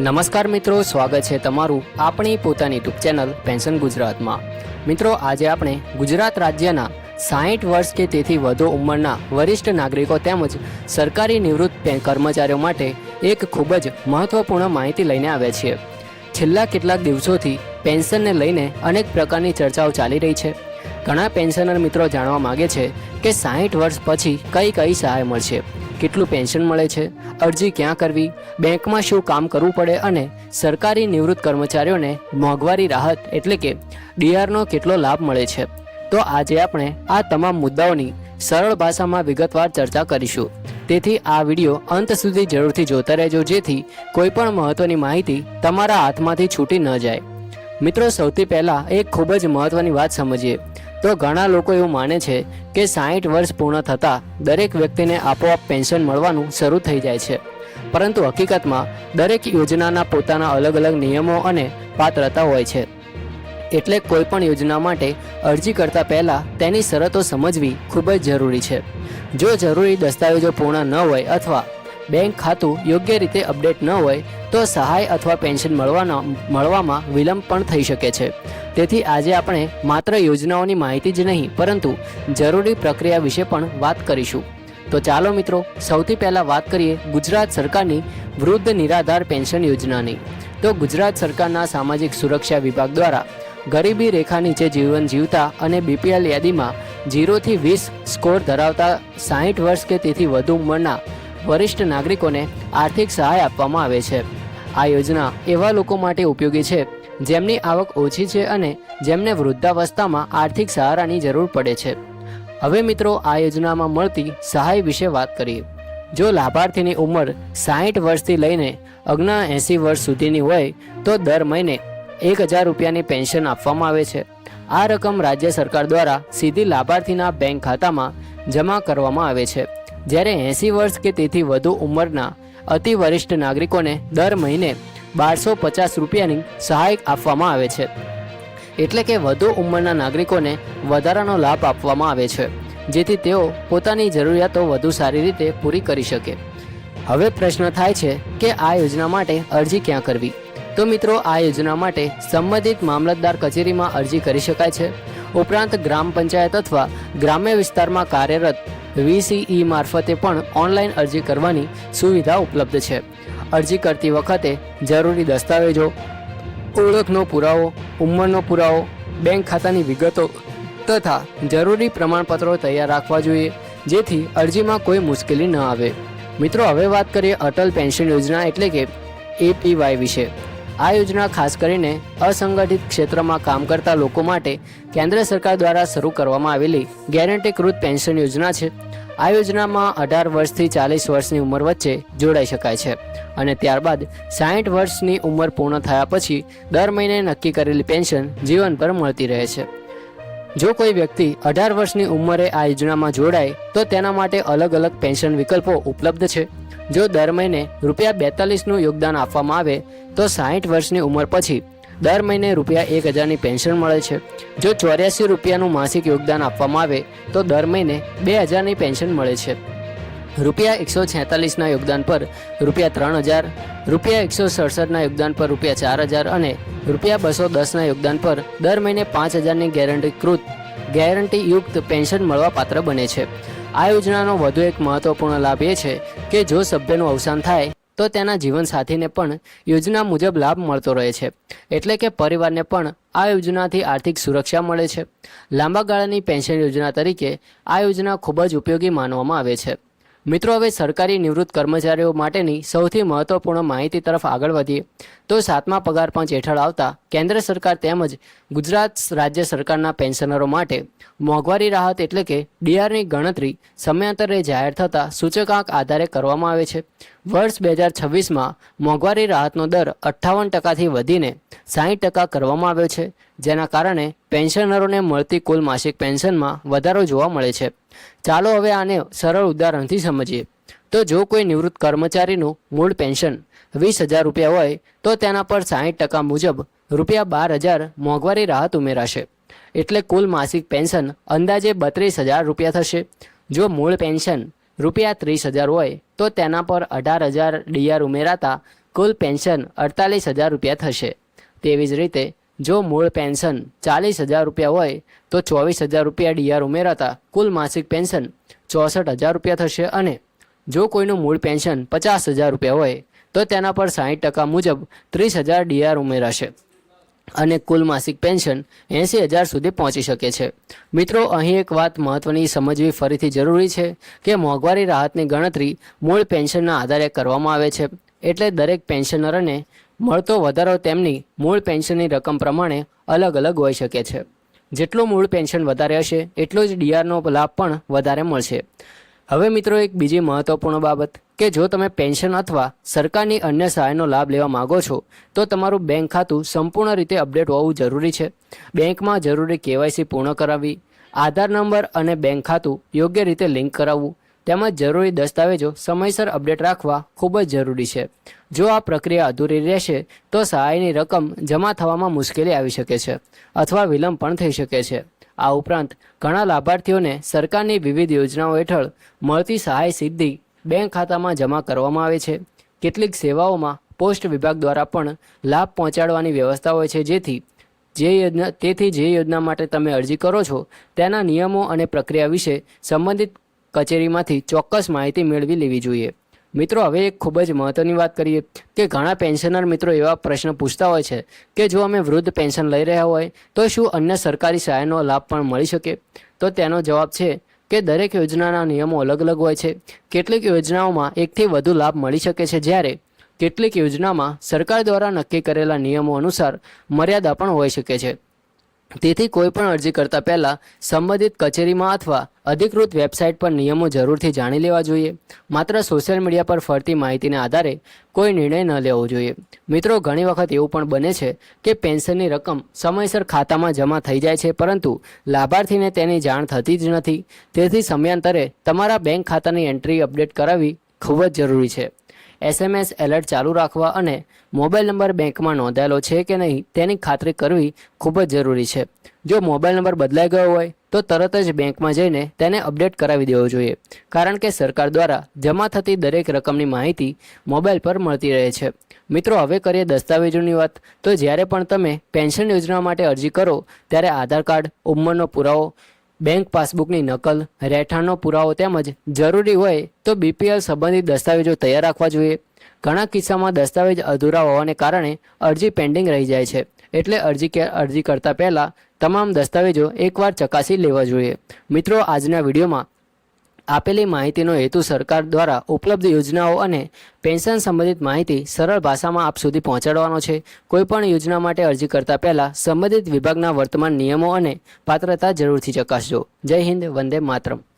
નમસ્કાર મિત્રો, સ્વાગત છે તમારું આપણી પોતાની યુટ્યુબ ચેનલ પેન્શન ગુજરાતમાં। મિત્રો, આજે આપણે ગુજરાત રાજ્યના 60 વર્ષ કે તેથી વધુ ઉંમરના વરિષ્ઠ નાગરિકો તેમજ સરકારી નિવૃત્ત કર્મચારીઓ માટે એક ખૂબ જ મહત્વપૂર્ણ માહિતી લઈને આવ્યા છીએ। છેલ્લા કેટલાક દિવસોથી પેન્શનને લઈને અનેક પ્રકારની ચર્ચાઓ ચાલી રહી છે। ઘણા પેન્શનર મિત્રો જાણવા માગે છે કે 60 વર્ષ પછી કઈ સહાય મળશે, કેટલું પેન્શન મળે છે, અરજી ક્યાં કરવી, બેંકમાં શું કામ કરવું પડે અને સરકારી નિવૃત્ત કર્મચારીઓને મોંઘવારી રાહત એટલે કે ડીઆરનો કેટલો લાભ મળે છે। તો આજે આપણે આ તમામ મુદ્દાઓની સરળ ભાષામાં વિગતવાર ચર્ચા કરીશું, તેથી આ વિડીયો અંત સુધી જરૂરથી જોતા રહેજો, જેથી કોઈ પણ મહત્વની માહિતી તમારા હાથમાંથી છૂટી ન જાય। મિત્રો, સૌથી પહેલાં એક ખૂબ જ મહત્વની વાત સમજીએ તો ઘણા લોકો એવું માને છે કે 60 વર્ષ પૂર્ણ થતાં દરેક વ્યક્તિને આપોઆપ પેન્શન મળવાનું શરૂ થઈ જાય છે, પરંતુ હકીકતમાં દરેક યોજનાના પોતાના અલગ અલગ નિયમો અને પાત્રતા હોય છે। એટલે કોઈ પણ યોજના માટે અરજી કરતા પહેલાં તેની શરતો સમજવી ખૂબ જ જરૂરી છે। જો જરૂરી દસ્તાવેજો પૂર્ણ ન હોય અથવા બેંક ખાતું યોગ્ય રીતે અપડેટ ન હોય તો સહાય અથવા પેન્શન મળવામાં વિલંબ પણ થઈ શકે છે। તેથી આજે આપણે માત્ર યોજનાઓની માહિતી જ નહીં પરંતુ જરૂરી પ્રક્રિયા વિશે પણ વાત કરીશું। તો ચાલો મિત્રો, સૌથી પહેલાં વાત કરીએ ગુજરાત સરકારની વૃદ્ધ નિરાધાર પેન્શન યોજનાની। તો ગુજરાત સરકારના સામાજિક સુરક્ષા વિભાગ દ્વારા ગરીબી રેખા નીચે જીવન જીવતા અને બીપીએલ યાદીમાં 0 થી 20 સ્કોર ધરાવતા 60 વર્ષ કે તેથી વધુ ઉંમરના વરિષ્ઠ નાગરિકોને આર્થિક સહાય આપવામાં આવે છે। આ યોજના એવા લોકો માટે ઉપયોગી છે જેમની આવક ઓછી છે અને જેમને વૃદ્ધાવસ્થામાં આર્થિક સહારાની જરૂર પડે છે। હવે મિત્રો, આ યોજનામાં મળતી સહાય વિશે વાત કરીએ। જો લાભાર્થીની ઉંમર 60 વર્ષથી લઈને 79 વર્ષ સુધીની હોય તો દર મહિને 1000 રૂપિયાની પેન્શન આપવામાં આવે છે। આ રકમ રાજ્ય સરકાર દ્વારા સીધી લાભાર્થીના બેંક ખાતામાં જમા કરવામાં આવે છે, જ્યારે 80 વર્ષ કે તેથી વધુ ઉંમરના અતિ વરિષ્ઠ નાગરિકોને દર મહિને 1250 રૂપિયાની સહાય આપવામાં આવે છે। એટલે કે વધુ ઉંમરના નાગરિકોને વધારાનો લાભ આપવામાં આવે છે, જેથી તેઓ પોતાની જરૂરિયાતો વધુ સારી રીતે પૂરી કરી શકે। હવે પ્રશ્ન થાય છે કે આ યોજના માટે અરજી ક્યાં કરવી? તો મિત્રો, આ યોજના માટે સંબંધિત મામલતદાર કચેરીમાં અરજી કરી શકાય છે। ઉપરાંત ગ્રામ પંચાયત અથવા ગ્રામ્ય વિસ્તારમાં કાર્યરત VCE મારફતે પણ ઓનલાઈન અરજી કરવાની સુવિધા ઉપલબ્ધ છે। અરજી કરતી વખતે જરૂરી દસ્તાવેજો, ઓળખનો પુરાવો, ઉંમરનો પુરાવો, બેંક ખાતાની વિગતો તથા જરૂરી પ્રમાણપત્રો તૈયાર રાખવા જોઈએ, જેથી અરજીમાં કોઈ મુશ્કેલી ન આવે। મિત્રો, હવે વાત કરીએ અટલ પેન્શન યોજના એટલે કે APY વિશે। આ યોજના ખાસ કરીને અસંગઠિત ક્ષેત્રમાં કામ કરતા લોકો માટે કેન્દ્ર સરકાર દ્વારા શરૂ કરવામાં આવેલી ગેરંટીકૃત પેન્શન યોજના છે। આ યોજનામાં 18 વર્ષથી 40 વર્ષની ઉંમર વચ્ચે જોડાઈ શકાય છે અને ત્યારબાદ 60 વર્ષની ઉંમર પૂર્ણ થયા પછી દર મહિને નક્કી કરેલી પેન્શન જીવનભર મળતી રહે છે। જો કોઈ વ્યક્તિ 18 વર્ષની ઉંમરે આ યોજનામાં જોડાય તો તેના માટે અલગ અલગ પેન્શન વિકલ્પો ઉપલબ્ધ છે। જો દર મહિને ₹42નું યોગદાન આપવામાં આવે તો 60 વર્ષની ઉંમર પછી દર મહિને ₹1000ની પેન્શન મળે છે। જો 84 રૂપિયાનું માસિક યોગદાન આપવામાં આવે તો દર મહિને 2000ની પેન્શન મળે છે। ₹146ના યોગદાન પર ₹3000, ₹167ના યોગદાન પર ₹4000 અને ₹210ના યોગદાન પર દર મહિને 5000ની ગેરંટીયુક્ત પેન્શન મળવા પાત્ર બને છે। આ યોજનાનો વધુ એક મહત્વપૂર્ણ લાભ એ છે કે જો સભ્યનું અવસાન થાય તો તેના જીવનસાથીને પણ યોજના મુજબ લાભ મળતો રહે છે, એટલે કે પરિવારને પણ આ યોજનાથી આર્થિક સુરક્ષા મળે છે। લાંબા ગાળાની પેન્શન યોજના તરીકે આ યોજના ખૂબ જ ઉપયોગી માનવામાં આવે છે। મિત્રો, હવે સરકારી નિવૃત્ત કર્મચારીઓ માટેની સૌથી મહત્વપૂર્ણ માહિતી તરફ આગળ વધીએ તો 7મા પગાર પંચ હેઠળ આવતા કેન્દ્ર સરકાર તેમજ ગુજરાત રાજ્ય સરકારના પેન્શનરો માટે મોંઘવારી રાહત એટલે કે ડીઆરની ગણતરી સમયાંતરે જાહેર થતાં સૂચકાંક આધારે કરવામાં આવે છે। વર્ષ 2026માં મોંઘવારી રાહતનો દર 58%થી વધીને 60% કરવામાં આવ્યો છે, જેના કારણે પેન્શનરોને મળતી કુલ માસિક પેન્શનમાં વધારો જોવા મળે છે। ચાલો હવે આને સરળ ઉદાહરણથી સમજીએ। તો જો કોઈ નિવૃત્ત કર્મચારીનું મૂળ પેન્શન 20,000 રૂપિયા હોય તો તેના પર 60% મુજબ ₹12000 મોંઘવારી રાહત ઉમેરાશે, એટલે કુલ માસિક પેન્શન અંદાજે 32,000 રૂપિયા થશે। જો મૂળ પેન્શન ₹30,000 હોય તો તેના પર 18,000 ડીઆર ઉમેરાતા કુલ પેન્શન 48,000 રૂપિયા થશે। તેવી જ રીતે જો મૂળ પેન્શન 40,000 રૂપિયા હોય તો 24,000 રૂપિયા ડીઆર ઉમેરાતા કુલ માસિક પેન્શન 64,000 રૂપિયા થશે અને જો કોઈનું મૂળ પેન્શન 50,000 રૂપિયા હોય તો તેના પર 60% મુજબ 30,000 ડીઆર ઉમેરાશે અને કુલ માસિક પેન્શન 80,000 સુધી પહોંચી શકે છે। મિત્રો, અહીં એક વાત મહત્વની સમજવી ફરીથી જરૂરી છે કે મોંઘવારી રાહતની ગણતરી મૂળ પેન્શનના આધારે કરવામાં આવે છે, એટલે દરેક પેન્શનરને મળતો વધારો તેમની મૂળ પેન્શનની રકમ પ્રમાણે અલગ અલગ હોઈ શકે છે। જેટલું મૂળ પેન્શન વધારે હશે એટલો જ ડીઆરનો લાભ પણ વધારે મળશે। હવે મિત્રો, એક બીજી મહત્વપૂર્ણ બાબત કે જો તમે પેન્શન અથવા સરકારની અન્ય સહાયનો લાભ લેવા માગો છો તો તમારું બેંક ખાતું સંપૂર્ણ રીતે અપડેટ હોવું જરૂરી છે। બેંકમાં જરૂરી કેવાયસી પૂર્ણ કરાવવી, આધાર નંબર અને બેંક ખાતું યોગ્ય રીતે લિંક કરાવવું તેમજ જરૂરી દસ્તાવેજો સમયસર અપડેટ રાખવા ખૂબ જ જરૂરી છે। જો આ પ્રક્રિયા અધૂરી રહેશે તો સહાયની રકમ જમા થવામાં મુશ્કેલી આવી શકે છે અથવા વિલંબ પણ થઈ શકે છે। આ ઉપરાંત ઘણા લાભાર્થીઓને સરકારની વિવિધ યોજનાઓ હેઠળ મળતી સહાય સીધી બેંક ખાતામાં જમા કરવામાં આવે છે। કેટલીક સેવાઓમાં પોસ્ટ વિભાગ દ્વારા પણ લાભ પહોંચાડવાની વ્યવસ્થા હોય છે, તેથી જે યોજના માટે તમે અરજી કરો છો તેના નિયમો અને પ્રક્રિયા વિશે સંબંધિત કચેરીમાંથી ચોક્કસ માહિતી મેળવી લેવી જોઈએ। મિત્રો, હવે એક ખૂબ જ મહત્વની વાત કરીએ કે ઘણા પેન્શનર મિત્રો એવા પ્રશ્ન પૂછતા હોય છે કે જો અમે વૃદ્ધ પેન્શન લઈ રહ્યા હોય તો શું અન્ય સરકારી સહાયનો લાભ પણ મળી શકે? તો તેનો જવાબ છે કે દરેક યોજનાના નિયમો અલગ અલગ હોય છે। કેટલીક યોજનાઓમાં એકથી વધુ લાભ મળી શકે છે, જ્યારે કેટલીક યોજનામાં સરકાર દ્વારા નક્કી કરેલા નિયમો અનુસાર મર્યાદા પણ હોઈ શકે છે। તેથી કોઈ પણ અરજી કરતા પહેલાં સંબંધિત કચેરીમાં અથવા અધિકૃત વેબસાઇટ પર નિયમો જરૂરથી જાણી લેવા જોઈએ। માત્ર સોશિયલ મીડિયા પર ફરતી માહિતીના આધારે કોઈ નિર્ણય ન લેવો જોઈએ। મિત્રો, ઘણી વખત એવું પણ બને છે કે પેન્શનની રકમ સમયસર ખાતામાં જમા થઈ જાય છે, પરંતુ લાભાર્થીને તેની જાણ થતી જ નથી। તેથી સમયાંતરે તમારા બેંક ખાતાની એન્ટ્રી અપડેટ કરાવવી ખૂબ જ જરૂરી છે। SMS એલર્ટ ચાલુ રાખવા અને મોબાઈલ નંબર બેંકમાં નોંધાયેલો છે કે નહીં તેની ખાતરી કરવી ખૂબ જ જરૂરી છે। જો મોબાઈલ નંબર બદલાઈ ગયો હોય તો તરત જ બેંકમાં જઈને તેને અપડેટ કરાવી દેવો જોઈએ, કારણ કે સરકાર દ્વારા જમા થતી દરેક રકમની માહિતી મોબાઈલ પર મળતી રહે છે। મિત્રો, હવે કરીએ દસ્તાવેજોની વાત। તો જ્યારે પણ તમે પેન્શન યોજના માટે અરજી કરો ત્યારે આધાર કાર્ડ, ઉંમરનો પુરાવો, બેંક પાસબુકની નકલ, રહેઠાણનો પુરાવો તેમજ જરૂરી હોય તો BPL સંબંધિત દસ્તાવેજો તૈયાર રાખવા જોઈએ। ઘણા કિસ્સામાં દસ્તાવેજ અધૂરા હોવાને કારણે અરજી પેન્ડિંગ રહી જાય છે, એટલે અરજી કરતા પહેલાં તમામ દસ્તાવેજો એકવાર ચકાસી લેવા જોઈએ। મિત્રો, આજના વિડીયોમાં આપેલી માહિતીનો હેતુ સરકાર દ્વારા ઉપલબ્ધ યોજનાઓ અને પેન્શન સંબંધિત માહિતી સરળ ભાષામાં આપ સુધી પહોંચાડવાનો છે। કોઈપણ યોજના માટે અરજી કરતા પહેલાં સંબંધિત વિભાગના વર્તમાન નિયમો અને પાત્રતા જરૂરથી ચકાસજો। જય હિન્દ, વંદે માતરમ।